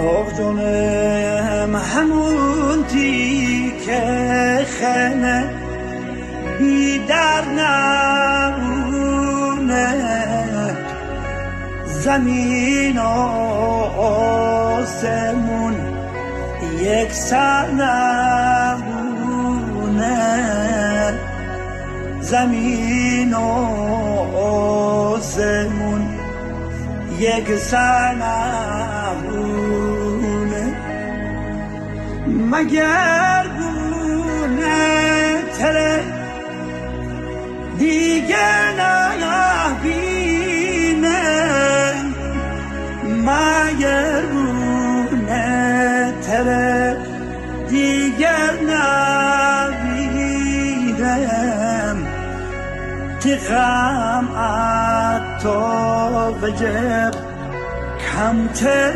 آخ جانم همون تیکه خنه بی در نمونه زمین و آسمون یک سر نمونه زمین و آسمون یک سر نمونه مگر گونه تره دیگر نبینه مگر گونه تره دیگر نبینم تقام اتو وجب کمتر